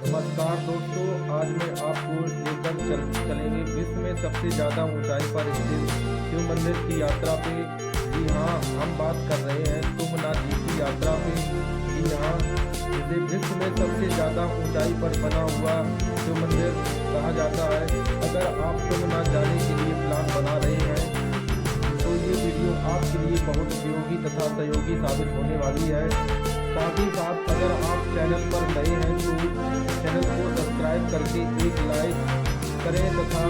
नमस्कार दोस्तों, आज मैं आपको लेकर चलेंगे विश्व में सबसे ज़्यादा ऊंचाई पर स्थित शिव मंदिर की यात्रा पे। जी हाँ, हम बात कर रहे हैं तुंगनाथ जी की यात्रा पे। जी हाँ, इसे विश्व में सबसे ज़्यादा ऊंचाई पर बना हुआ शिव मंदिर कहा जाता है। अगर आप तुंगनाथ जाने के लिए प्लान बना रहे हैं तो ये वीडियो आपके लिए बहुत उपयोगी तथा सहयोगी साबित होने वाली है। साथ ही साथ अगर आप चैनल पर नए हैं तो चैनल को सब्सक्राइब करके एक लाइक करें तथा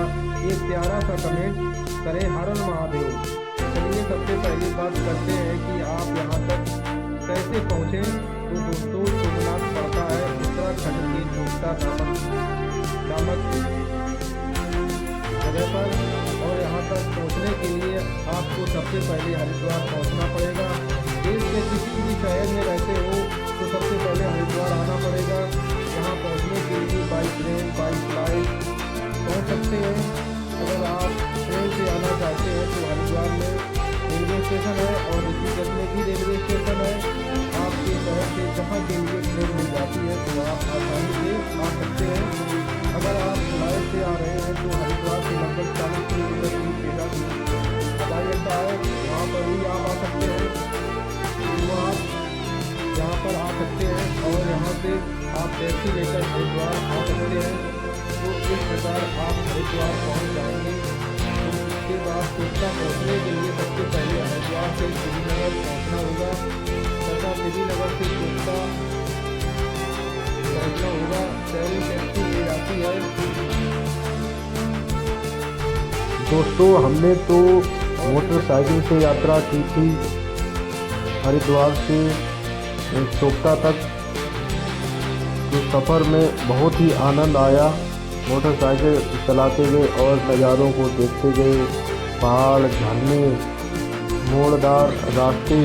एक प्यारा सा कमेंट करें। हर हर महादेव। चलिए सबसे पहली बात करते हैं कि आप यहाँ तक कैसे पहुँचे। तो दोस्तों, तुंगनाथ पड़ता है उत्तराखंड के चोपता नामक जगह पर, और यहाँ तक पहुँचने के लिए आपको सबसे पहले हरिद्वार पहुँचना पड़ेगा। देश के किसी भी शहर में रहते हो तो सबसे पहले हरिद्वार आना पड़ेगा। यहाँ पहुँचने के लिए बाई ट्रेन बाई फ्लाइट पहुँच सकते हैं। अगर आप ट्रेन से आना चाहते हैं तो हरिद्वार में रेलवे स्टेशन है और ऋषिकेश में भी रेलवे स्टेशन है। आपके शहर से जहाँ के लिए ट्रेन मिल जाती है तो आप आसानी से आ सकते हैं। अगर आप फ्लाइट से आ रहे हैं तो हरिद्वार से लगभग 40 किलोमीटर की बेटा हवाई अड्डा है, वहाँ पर भी आप आ सकते हैं। तो आप यहाँ पर आ सकते हैं और यहाँ से आप टैक्सी लेकर हरिद्वार आ सकते हैं। तो इस प्रकार आप हरिद्वार पहुँच जाएंगे। तो उसके बाद कोटा पहुँचने के लिए सबसे पहले हरिद्वार से श्रीनगर पहुँचना होगा तथा श्रीनगर से कोटा पहुँचना होगा। शहरी टैक्सी ले जाती है। दोस्तों, हमने तो मोटरसाइकिल से यात्रा की थी हरिद्वार से चोपता तक। तो सफ़र में बहुत ही आनंद आया मोटरसाइकिल चलाते हुए और नज़ारों को देखते गए। पहाड़, झरने, मोड़दार रास्ते।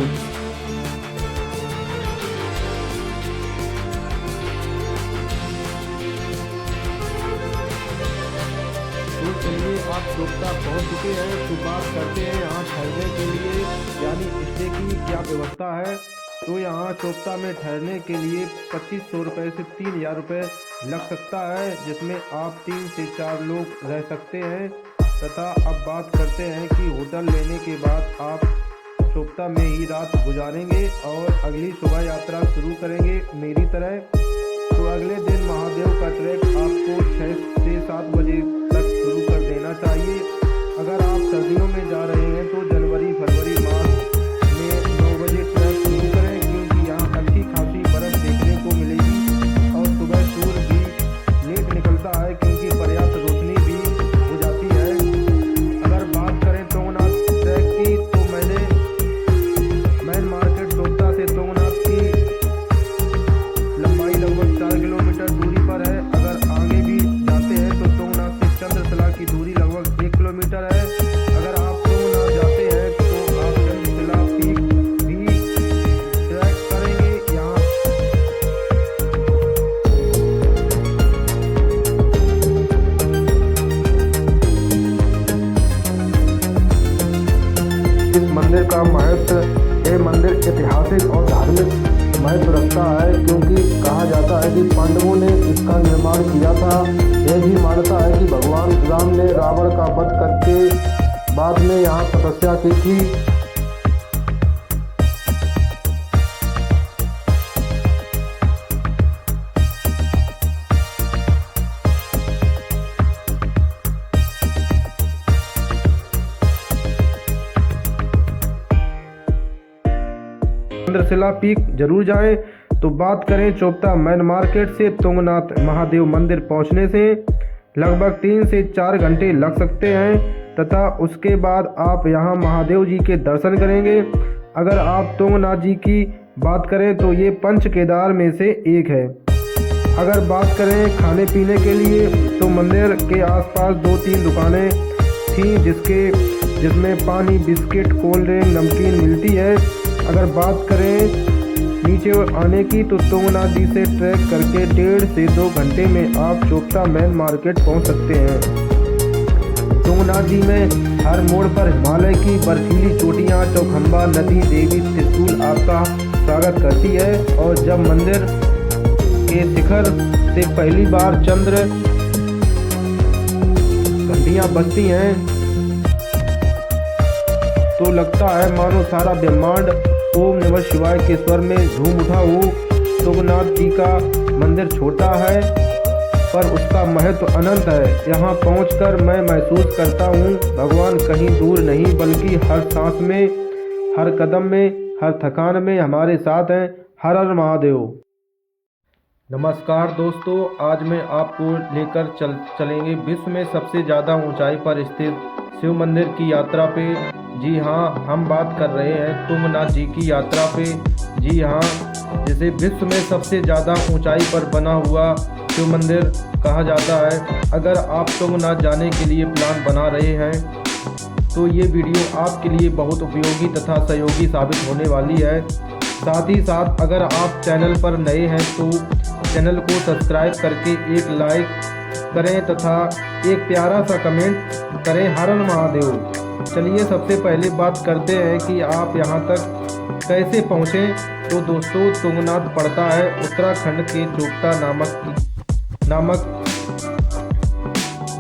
तो चलिए, आप चोपता पहुंच चुके हैं तो बात करते हैं यहाँ ठहरने के लिए यानी स्टे की क्या व्यवस्था है। तो यहाँ चोपता में ठहरने के लिए 2500 रुपये से 3000 रुपये लग सकता है, जिसमें आप 3 से 4 लोग रह सकते हैं। तथा अब बात करते हैं कि होटल लेने के बाद आप चोपता में ही रात गुजारेंगे और अगली सुबह यात्रा शुरू करेंगे मेरी तरह। तो अगले दिन महादेव का ट्रैक आपको 6 से 7 बजे तक शुरू कर देना चाहिए। अगर आप सर्दियों में जा रहे हैं तो जनवरी फरवरी मार्च में 9 बजे ट्रैक शुरू करें, क्योंकि यहाँ अच्छी खासी बर्फ़ देखने को मिलेगी और सुबह सूर्य भी लेट निकलता है क्योंकि पर्याप्त रोशनी भी हो जाती है। अगर बात करें तुंगनाथ ट्रैक की तो मैंने मेन मार्केट चोपता से तुंगनाथ की लंबाई लगभग 4 किलोमीटर दूरी पर है। अगर आगे भी जाते हैं तो तुंगनाथ से चंद्रशिला की दूरी लगभग 1 किलोमीटर है। अगर आप तुंगनाथ जाते हैं तो आप चंद्रशिला पीक भी ट्रैक करेंगे। यहाँ इस मंदिर का महत्व, ये मंदिर ऐतिहासिक और धार्मिक महत्व रखता है, क्योंकि कहा जाता है कि पांडवों ने इसका निर्माण किया था। यह भी मानता है कि भगवान राम ने रावण का वध करके बाद में यहाँ तपस्या की थी। चंद्रशिला पीक जरूर जाएं। तो बात करें चोपता मेन मार्केट से तुंगनाथ महादेव मंदिर पहुंचने से लगभग 3 से 4 घंटे लग सकते हैं तथा उसके बाद आप यहां महादेव जी के दर्शन करेंगे। अगर आप तुंगनाथ जी की बात करें तो ये पंच केदार में से एक है। अगर बात करें खाने पीने के लिए तो मंदिर के आसपास 2-3 दुकानें थीं जिसमें पानी, बिस्किट, कोल्ड ड्रिंक, नमकीन मिलती है। अगर बात करें नीचे आने की तो तुंगनाथ जी से ट्रैक करके 1.5 से 2 घंटे में आप चोपता मेन मार्केट पहुंच सकते हैं। तुंगनाथ जी में हर मोड़ पर हिमालय की बर्फीली चोटियां, चौखंबा नदी, देवी त्रिशूल आपका स्वागत करती है। और जब मंदिर के शिखर से पहली बार चंद्र घंटियां बजती हैं तो लगता है मानो सारा ब्रह्मांड ओम नमः शिवाय के स्वर में झूम उठा हो। तुंगनाथ जी का मंदिर छोटा है पर उसका महत्व अनंत है। यहाँ पहुंचकर मैं महसूस करता हूँ भगवान कहीं दूर नहीं बल्कि हर सांस में, हर कदम में, हर थकान में हमारे साथ हैं। हर हर महादेव। नमस्कार दोस्तों, आज मैं आपको लेकर चलेंगे विश्व में सबसे ज़्यादा ऊंचाई पर स्थित शिव मंदिर की यात्रा पे। जी हाँ, हम बात कर रहे हैं तुंगनाथ जी की यात्रा पे। जी हाँ, जिसे विश्व में सबसे ज़्यादा ऊंचाई पर बना हुआ शिव मंदिर कहा जाता है। अगर आप तुंगनाथ जाने के लिए प्लान बना रहे हैं तो ये वीडियो आपके लिए बहुत उपयोगी तथा सहयोगी साबित होने वाली है। साथ ही साथ अगर आप चैनल पर नए हैं तो चैनल को सब्सक्राइब करके एक लाइक करें तथा एक प्यारा सा कमेंट करें। हर हर महादेव। चलिए सबसे पहले बात करते हैं कि आप यहाँ तक कैसे पहुँचें। तो दोस्तों, तुंगनाथ पड़ता है उत्तराखंड के चोपता नामक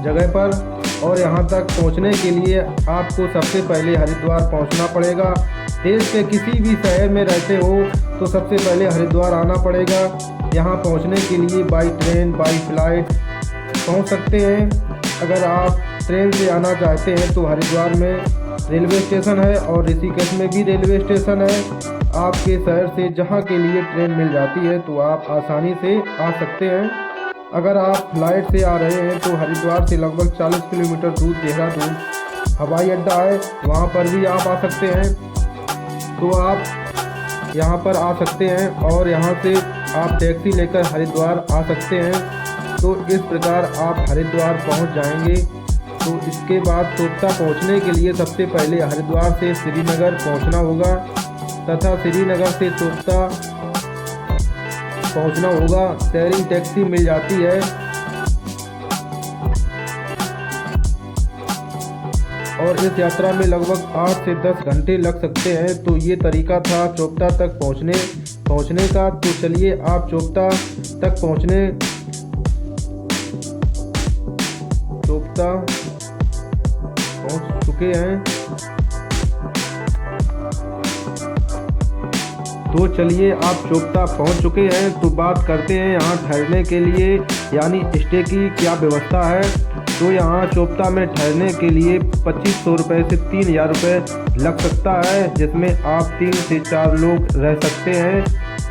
जगह पर। और यहाँ तक पहुँचने के लिए आपको सबसे पहले हरिद्वार पहुँचना पड़ेगा। देश के किसी भी शहर में रहते हो तो सबसे पहले हरिद्वार आना पड़ेगा। यहाँ पहुँचने के लिए बाई ट्रेन, बाई फ्लाइट पहुँच सकते हैं। अगर आप ट्रेन से आना चाहते हैं तो हरिद्वार में रेलवे स्टेशन है और ऋषिकेश में भी रेलवे स्टेशन है। आपके शहर से जहाँ के लिए ट्रेन मिल जाती है तो आप आसानी से आ सकते हैं। अगर आप फ्लाइट से आ रहे हैं तो हरिद्वार से लगभग 40 किलोमीटर दूर देहरादून हवाई अड्डा है, वहाँ पर भी आप आ सकते हैं। तो आप यहाँ पर आ सकते हैं और यहाँ से आप टैक्सी लेकर हरिद्वार आ सकते हैं। तो इस प्रकार आप हरिद्वार पहुँच जाएंगे। तो इसके बाद चोपता पहुँचने के लिए सबसे पहले हरिद्वार से श्रीनगर पहुँचना होगा तथा श्रीनगर से चोपता पहुँचना होगा। शेयरिंग टैक्सी मिल जाती है और इस यात्रा में लगभग 8 से 10 घंटे लग सकते हैं। तो ये तरीका था चोपता तक पहुँचने का। तो चलिए आप चोपता तक पहुँच चुके हैं। तो चलिए आप चोपता पहुंच चुके हैं। तो बात करते हैं यहाँ ठहरने के लिए यानी स्टे की क्या व्यवस्था है। तो यहाँ चोपता में ठहरने के लिए 2500 रुपये से 3000 रुपये लग सकता है, जिसमें आप 3 से 4 लोग रह सकते हैं।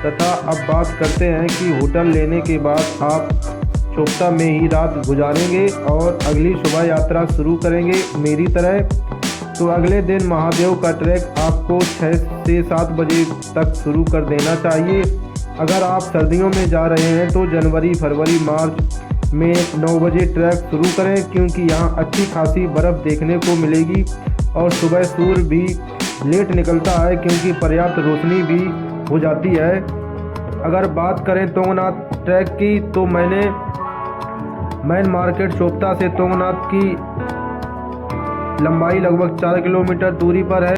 तथा अब बात करते हैं कि होटल लेने के बाद आप चोपता में ही रात गुजारेंगे और अगली सुबह यात्रा शुरू करेंगे मेरी तरह। तो अगले दिन महादेव का ट्रैक आपको 6 से 7 बजे तक शुरू कर देना चाहिए। अगर आप सर्दियों में जा रहे हैं तो जनवरी, फरवरी, मार्च में 9 बजे ट्रैक शुरू करें, क्योंकि यहाँ अच्छी खासी बर्फ़ देखने को मिलेगी। और सुबह सूर्य भी लेट निकलता है क्योंकि पर्याप्त रोशनी भी हो जाती है। अगर बात करें तुंगनाथ ट्रैक की तो मेन मार्केट चोपता से तुंगनाथ की लंबाई लगभग 4 किलोमीटर दूरी पर है।